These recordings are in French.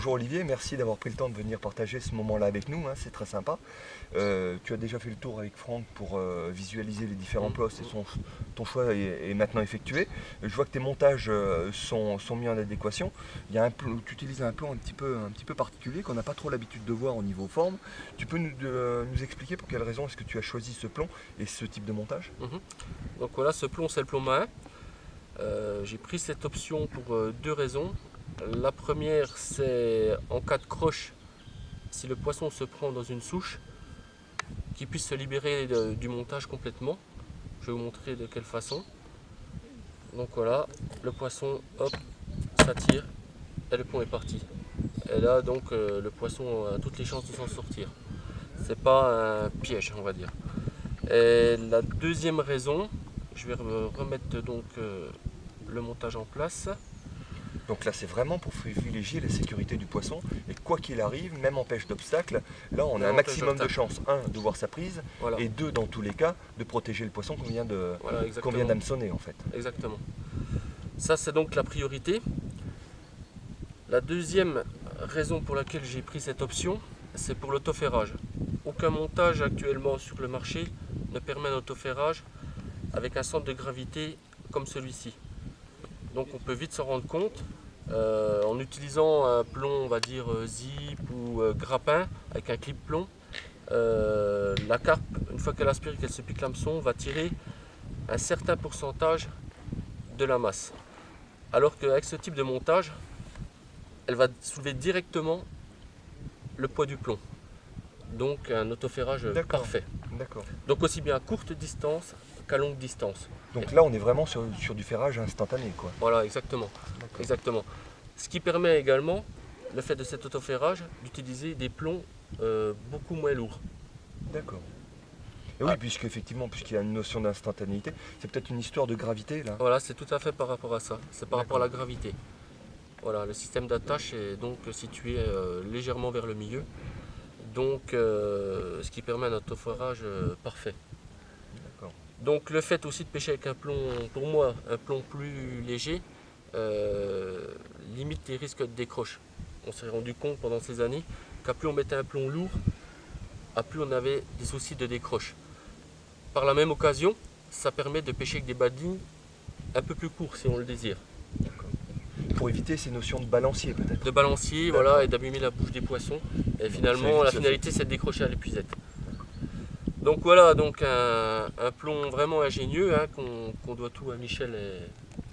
bonjour Olivier, merci d'avoir pris le temps de venir partager ce moment-là avec nous, hein, c'est très sympa. Tu as déjà fait le tour avec Franck pour visualiser les différents postes et ton choix est maintenant effectué. Je vois que tes montages sont mis en adéquation. Il y a tu utilises un plan un petit peu particulier qu'on n'a pas trop l'habitude de voir au niveau forme. Tu peux nous expliquer pour quelle raison est-ce que tu as choisi ce plan et ce type de montage? Donc voilà, ce plomb c'est le plomb marin. J'ai pris cette option pour deux raisons. La première, c'est en cas de croche, si le poisson se prend dans une souche, qu'il puisse se libérer du montage complètement. Je vais vous montrer de quelle façon. Donc voilà, le poisson, hop, s'attire et le plomb est parti. Et là donc le poisson a toutes les chances de s'en sortir. C'est pas un piège, on va dire. Et la deuxième raison, je vais remettre donc le montage en place. Donc là, c'est vraiment pour privilégier la sécurité du poisson. Et quoi qu'il arrive, même en pêche d'obstacles, là, on a un maximum de chances, un, de voir sa prise, voilà. et deux, dans tous les cas, de protéger le poisson qu'on vient d'hameçonner, en fait. Exactement. Ça, c'est donc la priorité. La deuxième raison pour laquelle j'ai pris cette option, c'est pour l'autoferrage. Aucun montage actuellement sur le marché ne permet un autoferrage avec un centre de gravité comme celui-ci. Donc on peut vite s'en rendre compte en utilisant un plomb, on va dire zip ou grappin avec un clip plomb. La carpe, une fois qu'elle aspire et qu'elle se pique l'hameçon, va tirer un certain pourcentage de la masse. Alors qu'avec ce type de montage, elle va soulever directement le poids du plomb. Donc un autoferrage parfait. Donc aussi bien à courte distance qu'à longue distance. Donc là, on est vraiment sur du ferrage instantané, quoi. Voilà, exactement. Exactement. Ce qui permet également, le fait de cet autoferrage, d'utiliser des plombs beaucoup moins lourds. D'accord. Et oui, puisqu'effectivement, puisqu'il y a une notion d'instantanéité, c'est peut-être une histoire de gravité, là. Voilà, c'est tout à fait par rapport à ça. C'est par rapport à la gravité. Voilà, le système d'attache est donc situé légèrement vers le milieu. Donc, ce qui permet un autoforage parfait. Donc, le fait aussi de pêcher avec un plomb, pour moi, un plomb plus léger, limite les risques de décroche. On s'est rendu compte pendant ces années qu'à plus on mettait un plomb lourd, à plus on avait des soucis de décroche. Par la même occasion, ça permet de pêcher avec des bas de ligne un peu plus courts si on le désire. Pour éviter ces notions de balancier peut-être. De balancier, voilà, et d'abîmer la bouche des poissons. Et finalement, la finalité, c'est de décrocher à l'épuisette. Donc voilà, donc un plomb vraiment ingénieux, hein, qu'on doit tout à Michel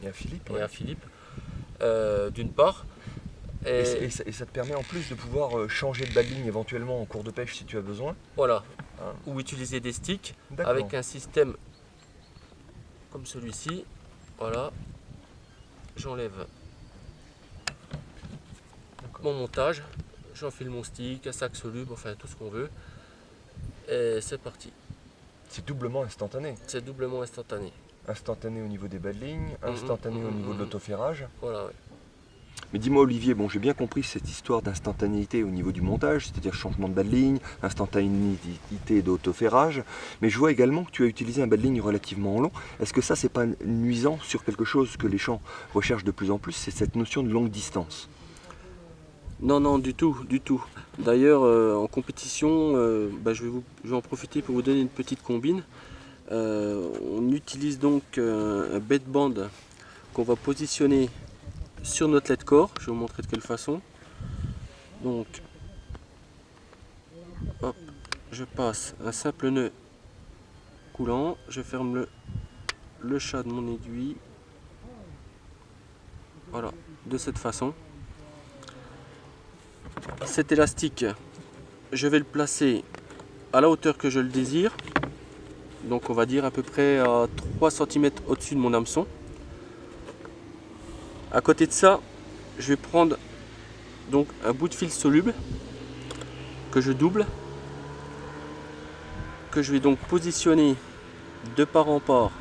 et à Philippe. D'une part. Et ça te permet en plus de pouvoir changer de bas de ligne éventuellement en cours de pêche si tu as besoin. Voilà, ou utiliser des sticks avec un système comme celui-ci. Voilà, j'enlève mon montage, j'enfile mon stick, un sac soluble, enfin tout ce qu'on veut. Et c'est parti. C'est doublement instantané. C'est doublement instantané. Instantané au niveau des bas de ligne, instantané au niveau de l'autoferrage. Voilà, ouais. Mais dis-moi Olivier, bon j'ai bien compris cette histoire d'instantanéité au niveau du montage, c'est-à-dire changement de bas de ligne, instantanéité d'autoferrage, mais je vois également que tu as utilisé un bas de ligne relativement long. Est-ce que ça c'est pas nuisant sur quelque chose que les gens recherchent de plus en plus, c'est cette notion de longue distance? Non, non, du tout, du tout. D'ailleurs, en compétition, je vais en profiter pour vous donner une petite combine. On utilise donc un bedband qu'on va positionner sur notre lait de corps. Je vais vous montrer de quelle façon. Donc, hop, je passe un simple nœud coulant, je ferme le chat de mon aiguille. Voilà, de cette façon. Cet élastique, je vais le placer à la hauteur que je le désire. Donc on va dire à peu près à 3 cm au-dessus de mon hameçon. À côté de ça, je vais prendre donc un bout de fil soluble que je double, que je vais donc positionner de part en part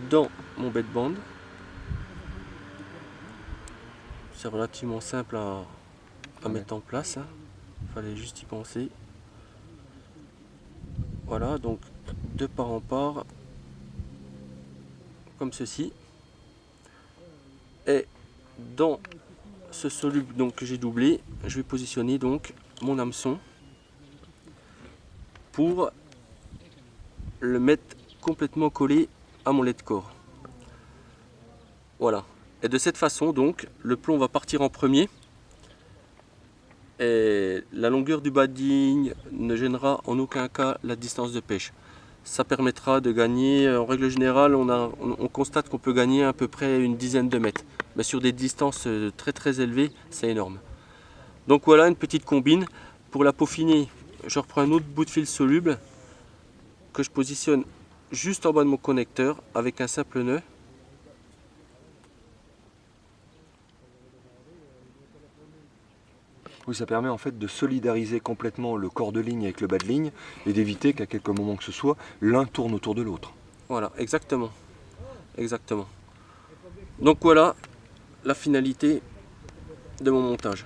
dans mon bedband. C'est relativement simple à mettre en place, hein. Il fallait juste y penser. Voilà, donc de part en part, comme ceci. Et dans ce soluble donc, que j'ai doublé, je vais positionner donc mon hameçon pour le mettre complètement collé à mon lait de corps. Voilà. Et de cette façon donc le plomb va partir en premier et la longueur du bas de ligne ne gênera en aucun cas la distance de pêche. Ça permettra de gagner, en règle générale on constate qu'on peut gagner à peu près une dizaine de mètres. Mais sur des distances très élevées, c'est énorme. Donc voilà une petite combine. Pour la peaufiner, je reprends un autre bout de fil soluble que je positionne juste en bas de mon connecteur avec un simple nœud. Oui, ça permet en fait de solidariser complètement le corps de ligne avec le bas de ligne et d'éviter qu'à quelques moments que ce soit, l'un tourne autour de l'autre. Voilà, exactement. Exactement. Donc voilà la finalité de mon montage.